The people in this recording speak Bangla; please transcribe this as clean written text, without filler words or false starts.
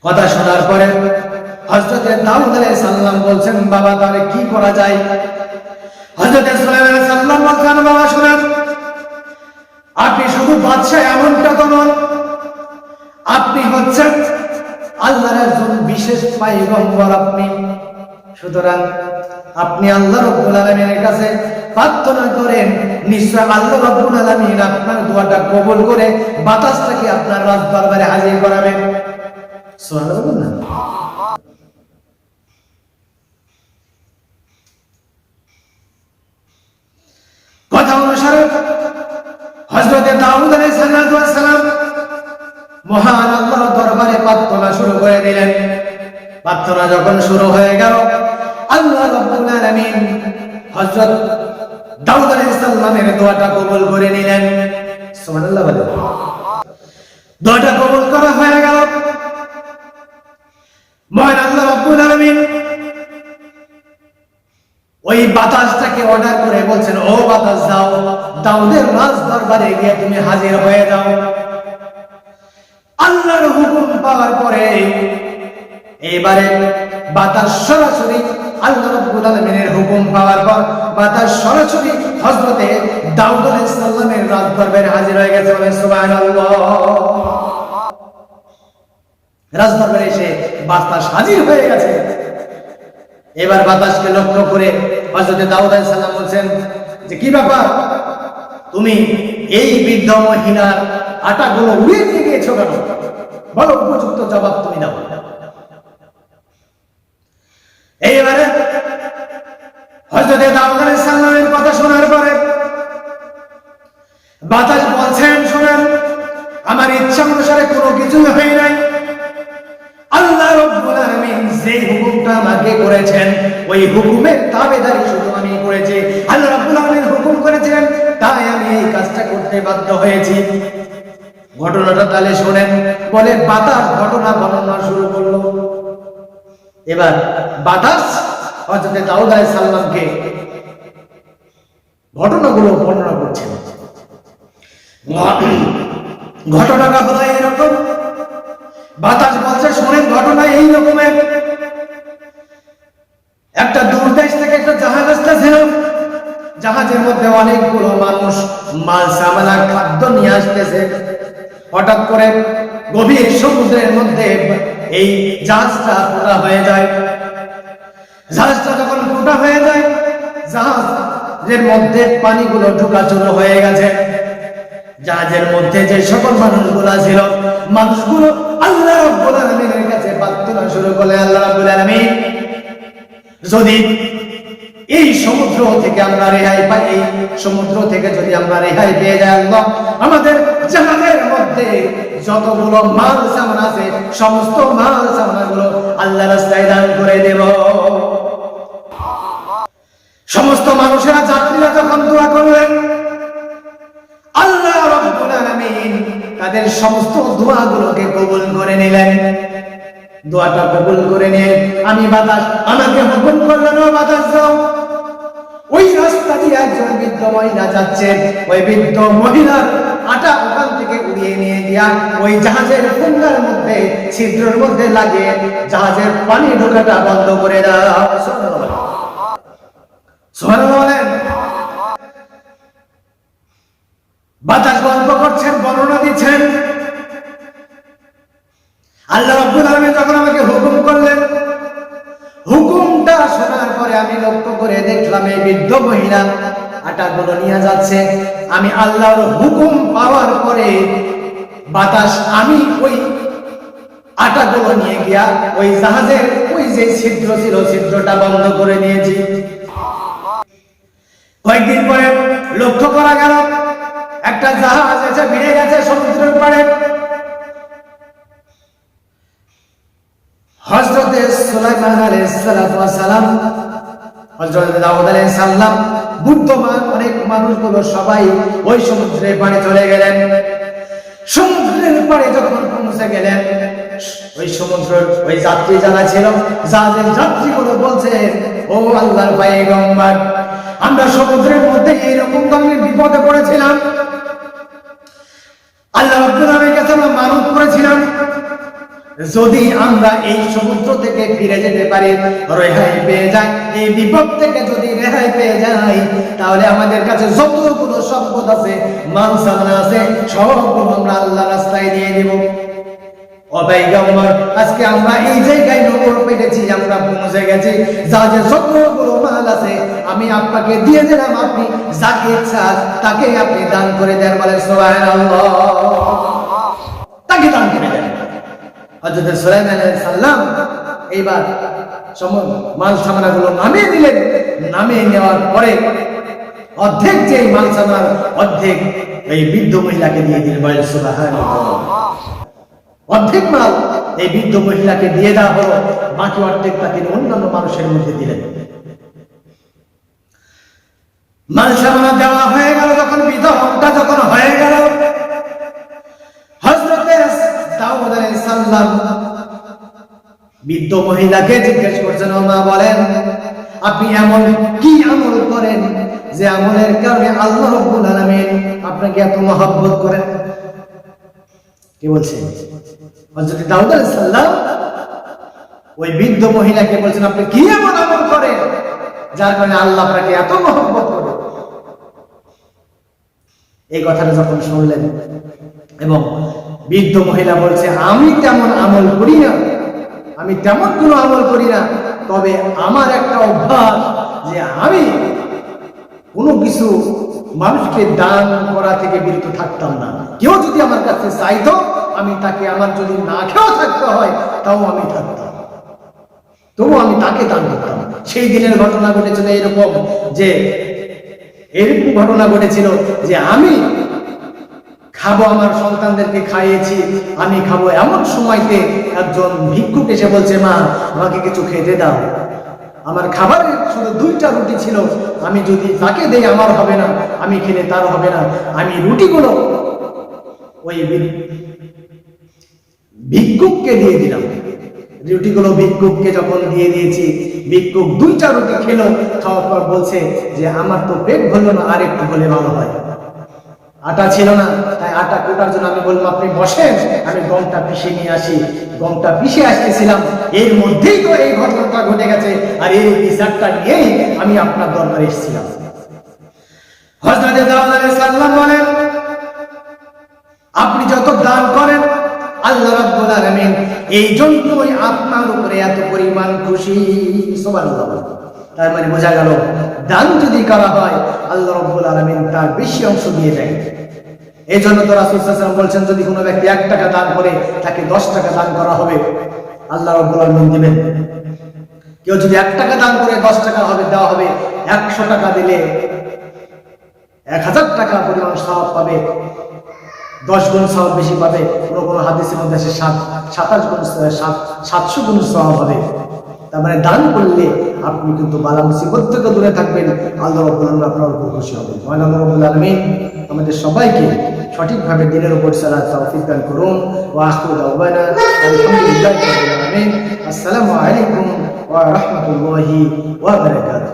কথা শোনার পরে হযরত দাউদ আলাইহিস সালাম বলছেন, বাবা তাহলে কি করা যায়? হযরত সুলাইমান আলাইহিস সালাম বলছেন, বাবা শুনেন, আপনি শুধু বাদশা এমনটা তো নন, আপনি হচ্ছেন আল্লাহর একজন বিশেষ পয়গম্বর আপনি। সুতরাং আপনি আল্লাহ রাব্বুল আলামিনের কাছে প্রার্থনা করেন, নিশ্চয় আল্লাহ রাব্বুল আলামিন আপনার দোয়াটা কবুল করে বাতাসটাকে আপনার রাজ দরবারে হাজির করাবেন। সুবহানাল্লাহ। কথা অনুসারে হযরত দাউদ আলাইহিস সালাম মহান আল্লাহর দরবারে প্রার্থনা শুরু করে দিলেন। প্রার্থনা যখন শুরু হয়ে গেল, আল্লাহ রাব্বুল আলামিন হযরত দাউদ আলাইহিস সালামের দোয়াটা কবুল করে নিলেন। সুবহানাল্লাহ। দোয়াটা কবুল করা হয়ে গেল। মহান আল্লাহ রাব্বুল আলামিন ওই বাতাসটাকে অর্ডার করে বলছেন, ও বাতাস যাও, দাউদের রাজ দরবারে গিয়ে তুমি হাজির হয়ে যাও। আল্লাহর হুকুম পাওয়ার পরে এবারে বাতাস সরাসরি আল্লাহ রাব্বুল আলামিনের হুকুম পাওয়ার পর বাতাস সরাসরি হযরতে দাউদ আলাইহিস সালামের রাজ দরবারে হাজির হয়ে গেছে। সুবহানাল্লাহ। রাজ দরবারে এসে বাতাস হাজির হয়ে গেছে। এবার বাতাসকে লক্ষ্য করে হযরত দাউদ আলাইহিস সালাম বলছেন যে, কি ব্যাপার, তুমি এই বৃদ্ধ মহিলার আটাগুলো উড়িয়ে নিয়ে গিয়েছো কেন? বলো, উপযুক্ত জবাব তুমি দাও। এইবারে হযরত দাউদ আলাইহিস সালামের কথা শোনার পরে বাতাস বলছেন, শোনেন, আমার ইচ্ছা অনুসারে কোনো কিছুই হয় নাই। আল্লাহ রাব্বুল আলামিন যে হুকুমটা আমাকে করেছেন ওই হুকুমের তাবেদারি শুধু আমি করেছি। আল্লাহ রাব্বুল আলামিন হুকুম করেছেন, তাই আমি এই কাজটা করতে বাধ্য হয়েছি। ঘটনাটা তাহলে শুনেন বলে বাতাস ঘটনা বর্ণনা শুরু করলো। এবার বাতাস হযরত দাউদ আলাইহিস সালামকে ঘটনাগুলো বর্ণনা করছেন। ঘটনাটা হলো এরকম। বাতাস বলছে, শোনেন, ঘটনা এই রকমের, একটা দূরদেশ থেকে একটা জাহাজ আসতেছিল। জাহাজের মধ্যে অনেকগুলো মানুষ মাল সামানা খাদ্য নিয়ে আসতেছে। হঠাৎ করে গভীর সমুদ্রের মধ্যে এই জাহাজটা ফুটা হয়ে যায়। জাহাজটা যখন ফুটা হয়ে যায়, জাহাজের মধ্যে পানিগুলো ঢুকাচুরো হয়ে গেছে। জাহাজের মধ্যে যে সকল মানুষগুলো ছিল, মানুষগুলো আল্লাহ রাব্বুল আলামিনের কাছে প্রার্থনা শুরু করলে, আল্লাহ রাব্বুল আলামিন যদি এই সমুদ্র থেকে আমরা রেহাই পাই, এই সমুদ্র থেকে যদি আমরা রেহাই পেয়ে যাই, আল্লাহ আমাদের জাহাজের মধ্যে যতগুলো মাল সামান আছে সমস্ত মাল সামানগুলো আল্লাহর রাস্তায় দান করে দেব। সমস্ত মানুষেরা, যাত্রীরা যখন দোয়া করলেন, আল্লাহ রাব্বুল আলামিন তাদের সমস্ত দোয়াগুলোকে কবুল করে নিলেন। দোয়াটা কবুল করে নিয়ে আমি বাতাস আমাকে হুকুম করলেন, ও বাতাস যাও, ওই রাস্তা দিয়ে একজন বৃদ্ধ মহিলা যাচ্ছে, ওই বৃদ্ধ মহিলার আটা ওখান থেকে উড়িয়ে নিয়ে গিয়া ওই জাহাজের ফুঙ্গার মধ্যে ছিদ্রের মধ্যে লাগিয়ে জাহাজের পানি ঢোকাটা বন্ধ করে দাও। সুবহানাল্লাহ। বাতাস গল্প করছেন, বর্ণনা দিচ্ছেন, আল্লাহ রাব্বুল আলামিন যখন আমাকে হুকুম করলেন, হুকুমটা শোনার পরে আমি লক্ষ্য করে দেখলাম এই বৃদ্ধ মহিলা আটাগুলো নিয়ে যাচ্ছে। আমি আল্লাহর হুকুম পাওয়ার পরে বাতাস আমি ওই আটাগুলো নিয়ে গিয়া ওই জাহাজের ওই যে ছিদ্র ছিল ছিদ্রটা বন্ধ করে দিয়েছি। কয়েকদিন পরে লক্ষ্য করা গেল একটা জাহাজ এসে ভিড়ে গেছে সমুদ্রের পাড়ে। হযরত সুলাইমান আলাইহিস সালাম, হযরত দাউদ আলাইহিস সালাম, বুদ্ধমান অনেক মানুষগুলো সবাই ওই সমুদ্রের পাড়ে চলে গেলেন। সমুদ্রের পাড়ে যখন পৌঁছে গেলেন, ওই সমুদ্রের ওই যাত্রী যারা ছিল, জাহাজের যাত্রীগুলো বলছে, ও আল্লাহর পয়গম্বর, আমরা সমুদ্রের মধ্যে এইরকম ধরনের বিপদে পড়েছিলাম, আল্লাহ রাব্বুল আলামিনের কাছে আমরা মানত করেছিলাম যদি আমরা এই সমুদ্র থেকে ফিরে যেতে পারি, রেহাই পেয়ে যাই, এই বিপদ থেকে যদি রেহাই পেয়ে যাই, তাহলে আমাদের কাছে যতগুলো সম্পদ আছে, মাল সামান আছে, সবগুলো আমরা আল্লাহর রাস্তায় দিয়ে দেব। আজকে আমরা এই জায়গায় নগর পেয়েছি, আমরা পৌঁছে গেছি, যা যে যতগুলো মাল আছে আমি আপনাকে দিয়ে দিলাম, আপনি যাকে ইচ্ছা তাকে আপনি দান করে দেন। বলে সুবহানাল্লাহ, তাকে দান করে দেন। হযরত সুলাইমান আলাইহিস সালাম এইবার মাল সামানাগুলো নামিয়ে দিলেন। নামিয়ে নেওয়ার পরে অর্ধেক যে মাল সামান, অর্ধেক এই বৃদ্ধ মহিলাকে দিয়ে দিলেন। বলে সুবহানাল্লাহ, অর্ধেক মাল এই বৃদ্ধ মহিলাকে দিয়ে দেওয়া হলো, বাকি অর্ধেক তাকে অন্যান্য মানুষের মধ্যে দিলেন। মাল সামানা দেওয়া হয়ে গেল, যখন বিধবা যখন হয়ে গেল, হযরত দাউদ আলাইহিস সালাম বৃদ্ধ মহিলাকে জিজ্ঞেস করছেন, ও মা বলেন আপনি এমন কি আমল করেন যে আমলের কারণে আল্লাহ রাব্বুল আলামিন আপনাকে এত মহব্বত করেন? কি বলছেন? হযরত দাউদ আলাইহিস সালাম ওই বৃদ্ধ মহিলাকে বলছেন, আপনি কি এমন আমল করেন যার কারণে আল্লাহ আপনাকে এত মহব্বত করেন? এই কথাটা যখন শুনলেন, এবং বৃদ্ধ মহিলা বলছে, আমি তেমন আমল করি না, আমি তেমন কোনো আমল করি না, তবে আমার একটা অভ্যাস যে আমি কোনো কিছু মানুষকে দান করা থেকে বিরত থাকতাম না। কেউ যদি আমার কাছে চাইতো, আমি তাকে, আমার যদি না খেয়েও থাকতে হয় তাও আমি থাকতাম, তবু আমি তাকে দান করতাম। সেই দিনের ঘটনা ঘটেছিল এরকম, যে এরকম ঘটনা ঘটেছিল যে আমি খাবো, আমার সন্তানদেরকে খাইয়েছি, আমি খাবো, এমন সময়তে একজন ভিক্ষুক এসে বলছে, মা আমাকে কিছু খেতে দাও, আমার খাবারের শুধু 2টা রুটি ছিল, আমি যদি তাকে দেই আমার হবে না, আমি খেলে তার হবে না, আমি রুটিগুলো ওই ভিক্ষুককে দিয়ে দিলাম। রুটিগুলো ভিক্ষুককে যখন দিয়ে দিয়েছি, ভিক্ষুক 2টা রুটি খেলো, খাওয়ার পর বলছে যে আমার তো পেট ভরলো না, আর একটু হলে ভালো হয়। আটা ছিল না, তাই আটা কোটার জন্য আমি বললাম আপনি বসেন, আমি গমটা পিষে নিয়ে আসি। গমটা পিষে আসতেছিলাম, এর মধ্যেই তো এই ঘটনাটা ঘটে গেছে, আর এই বিচারটা নিয়েই আমি আপনার দরবারে এসেছিলাম। হযরত দাউদ আলাইহিস সালাম বলেন, আপনি যত দান করেন আল্লাহ রাব্বুল আলামিন এই জন্যই আপনার উপরে এত পরিমাণ খুশি। সুবহানাল্লাহ। তার মানে বোঝা গেল, দান যদি করা হয় আল্লাহ রাব্বুল আলামিন তার বেশি অংশ দিয়ে দেয়। এই জন্য তো রাসূল সাল্লাল্লাহু আলাইহি ওয়াসাল্লাম বলছেন, যদি কোনো ব্যক্তি 1 টাকা দান করে তাকে 10 টাকা দান করা হবে, আল্লাহ রাব্বুল আলামিন দিবেন। কেউ যদি 1 টাকা দান করে 10 টাকা হবে দেওয়া হবে, 100 টাকা দিলে 1000 টাকা পরিমাণ সওয়াব পাবে, 10 গুণ সওয়াব বেশি পাবে। কোনো হাদিসের মধ্যে আছে 27 গুণ 700 গুণ সওয়াব হবে। তার মানে দান করলে আপনি কিন্তু বালা মুসিবত থেকে দূরে থাকবেন, আল্লাহ রাব্বুল আলামিন আপনার উপর খুশি হবেন। আল্লাহ রাব্বুল আলামিন আমাদের সবাইকে সঠিকভাবে দিনের উপর চলার তৌফিক দান করুন। ওয়া আখিরু দাওয়ানা আলহামদুলিল্লাহি রাব্বিল আলামিন। আসসালামু আলাইকুম ওয়া রাহমাতুল্লাহি ওয়া বারাকাতুহু।